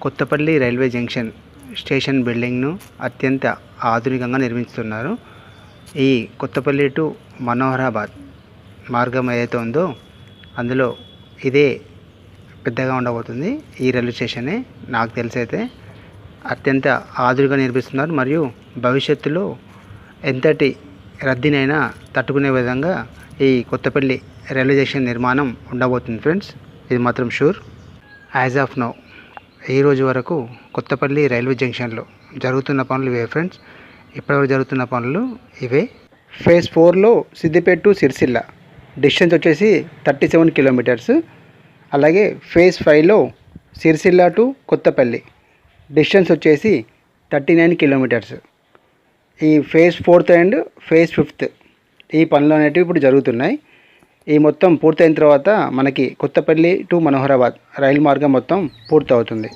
Kothapalli railway junction station బిల్డింగ్ను అత్యంత ఆధునికంగా నిర్మిస్తున్నారు. ఈ కొత్తపల్లి టు మనోహరాబాద్ మార్గం ఏదైతే ఉందో అందులో ఇదే పెద్దగా ఉండబోతుంది. ఈ రైల్వే స్టేషనే నాకు తెలిసైతే అత్యంత ఆధునికంగా నిర్మిస్తున్నారు. మరియు భవిష్యత్తులో ఎంతటి రద్దీనైనా తట్టుకునే విధంగా ఈ కొత్తపల్లి రైల్వే స్టేషన్ నిర్మాణం ఉండబోతుంది ఫ్రెండ్స్. ఇది మాత్రం షూర్. యాజ్ ఆఫ్ నౌ ఈ రోజు వరకు కొత్తపల్లి రైల్వే జంక్షన్లో జరుగుతున్న పనులు ఇవే ఫ్రెండ్స్. ఇప్పటివరకు జరుగుతున్న పనులు ఇవే. ఫేజ్ 4లో సిద్దిపేట టు సిరిసిల్ల డిస్టెన్స్ వచ్చేసి 37 కిలోమీటర్స్. అలాగే ఫేజ్ 5లో సిరిసిల్ల టు కొత్తపల్లి డిస్టెన్స్ వచ్చేసి 39 కిలోమీటర్స్. ఈ phase 4th and phase 5th ఈ పనులు అనేటివి ఇప్పుడు జరుగుతున్నాయి. ఈ మొత్తం పూర్తయిన తర్వాత మనకి కొత్తపల్లి టు మనోహరాబాద్ రైలు మార్గం మొత్తం పూర్తవుతుంది.